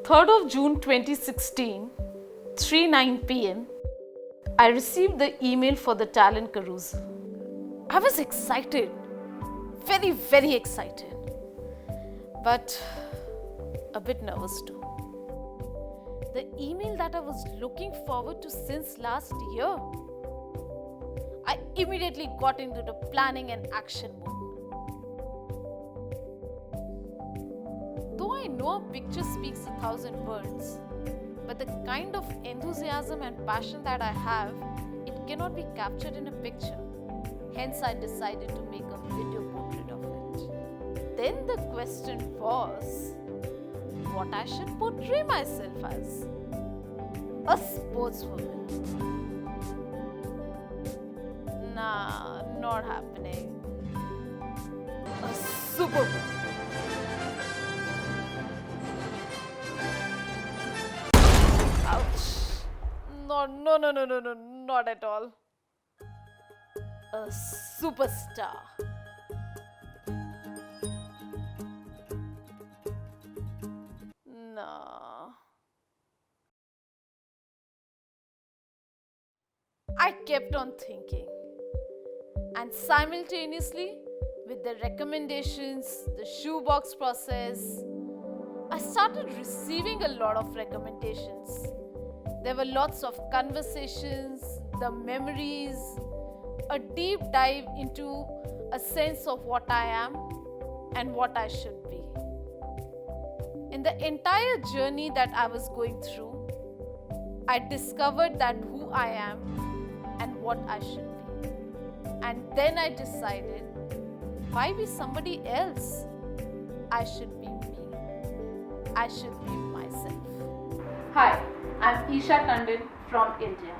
3rd of June 2016, 3:09 p.m., I received the email for the talent carousel. I was excited, very, very excited, but a bit nervous too. The email that I was looking forward to since last year. I immediately got into the planning and action mode. Though I know a picture speaks 1,000 words, but the kind of enthusiasm and passion that I have, it cannot be captured in a picture. Hence, I decided to make a video portrait of it. Then the question was, what I should portray myself as? A sportswoman. Nah, not happening. A superwoman. Ouch. No, not at all. A superstar. Nah. I kept on thinking, and simultaneously, with the recommendations, the shoebox process, I started receiving a lot of recommendations. There were lots of conversations, the memories, a deep dive into a sense of what I am and what I should be. In the entire journey that I was going through, I discovered that who I am and what I should be. And then I decided, why be somebody else? I should be me. I should be myself. Hi, I'm Isha Tandon from India.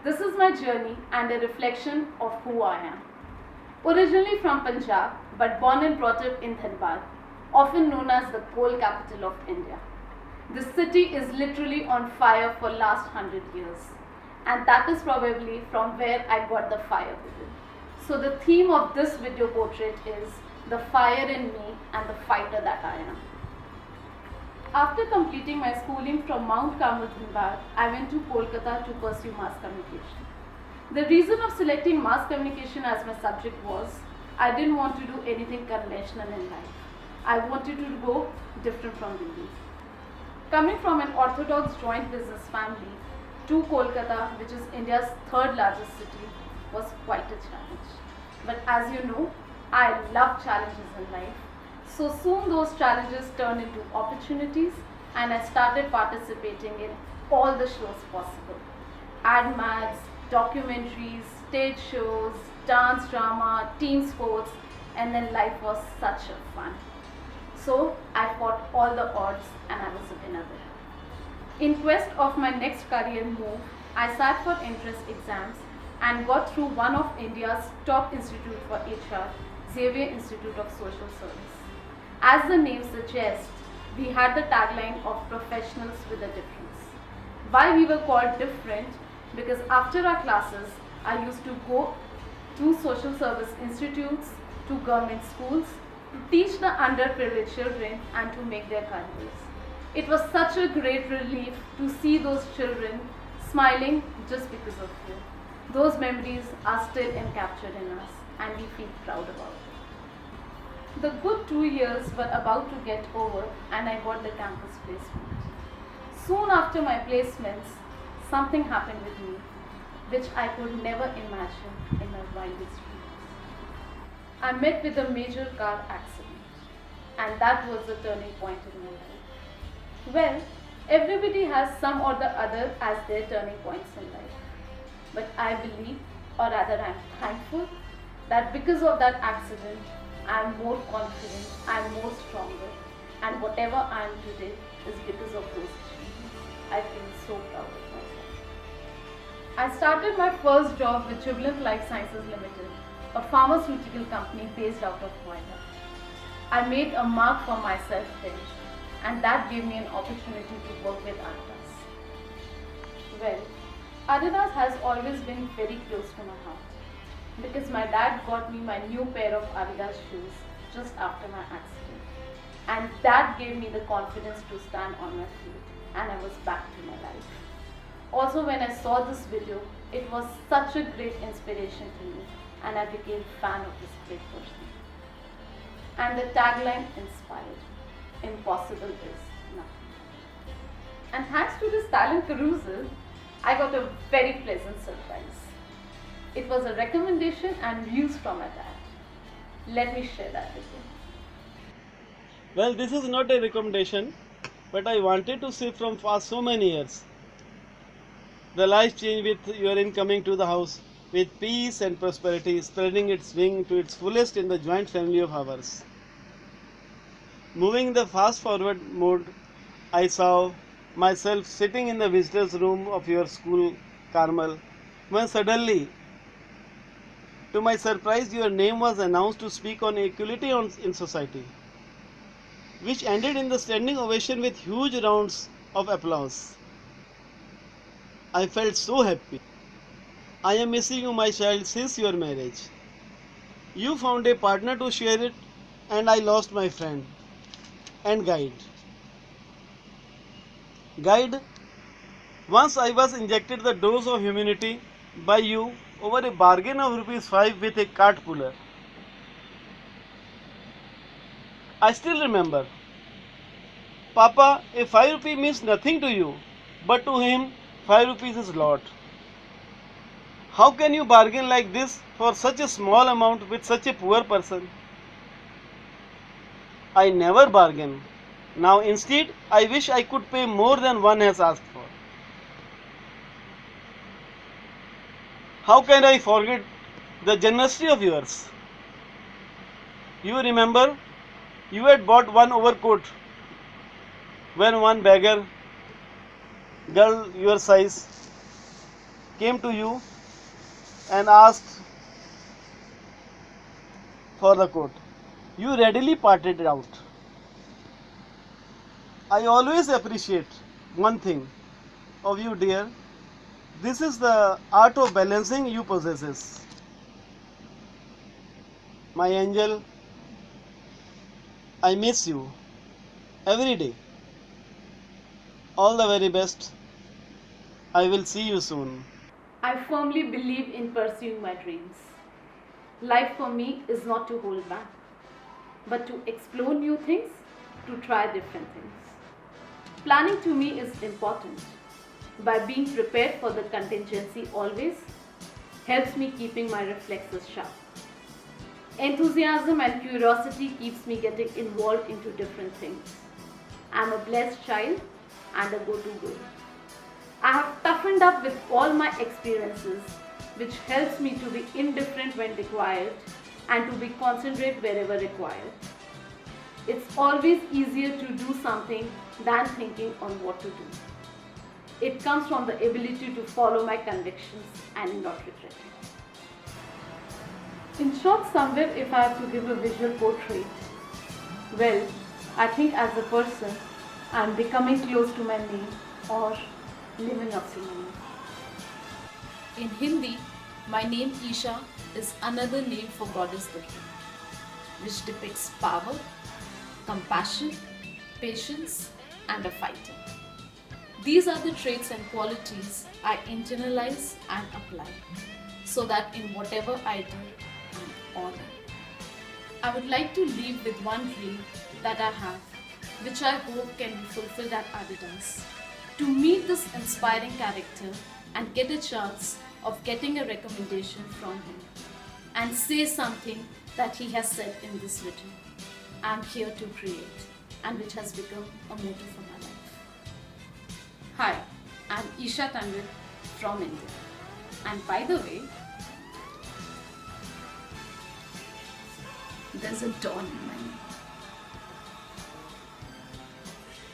This is my journey and a reflection of who I am. Originally from Punjab, but born and brought up in Dhanbad, often known as the coal capital of India. This city is literally on fire for last 100 years. And that is probably from where I got the fire within. So the theme of this video portrait is the fire in me and the fighter that I am. After completing my schooling from Mount Carmel, Dhanbad, I went to Kolkata to pursue mass communication. The reason of selecting mass communication as my subject was I didn't want to do anything conventional in life. I wanted to go different from Delhi. Coming from an orthodox joint business family to Kolkata, which is India's third largest city, was quite a challenge. But as you know, I love challenges in life. So soon those challenges turned into opportunities and I started participating in all the shows possible. Ad mags, documentaries, stage shows, dance drama, team sports, and then life was such a fun. So I fought all the odds and I was a winner there. In quest of my next career move, I sat for entrance exams and got through one of India's top institute for HR, Xavier Institute of Social Service. As the name suggests, we had the tagline of professionals with a difference. Why we were called different? Because after our classes, I used to go to social service institutes, to government schools, to teach the underprivileged children and to make their careers. It was such a great relief to see those children smiling just because of you. Those memories are still encaptured in us and we feel proud about it. The good 2 years were about to get over and I got the campus placement. Soon after my placements, something happened with me which I could never imagine in my wildest dreams. I met with a major car accident and that was the turning point in my life. Well, everybody has some or the other as their turning points in life. But I believe, or rather I'm thankful, that because of that accident, I'm more confident, I'm more stronger, and whatever I am today is because of those achievements. I feel so proud of myself. I started my first job with Jubilant Life Sciences Limited, a pharmaceutical company based out of Noida. I made a mark for myself then, and that gave me an opportunity to work with Adidas. Well, Adidas has always been very close to my heart because my dad got me my new pair of Adidas shoes just after my accident. And that gave me the confidence to stand on my feet, and I was back to my life. Also, when I saw this video, it was such a great inspiration to me, and I became a fan of this great person. And the tagline inspired, impossible is nothing. And thanks to this talent carousel, I got a very pleasant surprise. It was a recommendation and views from my dad. Let me share that with you. Well, this is not a recommendation, but I wanted to say from past so many years. The life change with your in coming to the house with peace and prosperity, spreading its wing to its fullest in the joint family of ours. Moving the fast forward mode, I saw myself sitting in the visitors' room of your school, Carmel, when suddenly, to my surprise, your name was announced to speak on equality in society, which ended in the standing ovation with huge rounds of applause. I felt so happy. I am missing you, my child, since your marriage. You found a partner to share it, and I lost my friend and guide. Guide, once I was injected the dose of humanity by you over a bargain of rupees 5 with a cart puller. I still remember. Papa, a 5 rupee means nothing to you, but to him 5 rupees is lot. How can you bargain like this for such a small amount with such a poor person? I never bargain. Now instead, I wish I could pay more than one has asked for. How can I forget the generosity of yours? You remember, you had bought one overcoat when one beggar girl your size came to you and asked for the coat. You readily parted it out. I always appreciate one thing of you, dear. This is the art of balancing you possesses. My angel, I miss you every day. All the very best. I will see you soon. I firmly believe in pursuing my dreams. Life for me is not to hold back, but to explore new things, to try different things. Planning to me is important. By being prepared for the contingency always helps me keeping my reflexes sharp. Enthusiasm and curiosity keeps me getting involved into different things. I'm a blessed child and a go-to girl. I have toughened up with all my experiences, which helps me to be indifferent when required and to be considerate wherever required. It's always easier to do something than thinking on what to do. It comes from the ability to follow my convictions and not regret it. In short, somewhere, if I have to give a visual portrait, well, I think as a person, I'm becoming close to my name or living up to my name. In Hindi, my name Isha is another name for Goddess Durga, which depicts power, compassion, patience, and a fighter. These are the traits and qualities I internalize and apply so that in whatever I do, I'm all in. I would like to leave with one dream that I have, which I hope can be fulfilled at Adidas, to meet this inspiring character and get a chance of getting a recommendation from him and say something that he has said in this video. I'm here to create, and which has become a motto for my life. Hi, I'm Isha Tandon from India. And by the way, there's a dawn in my name.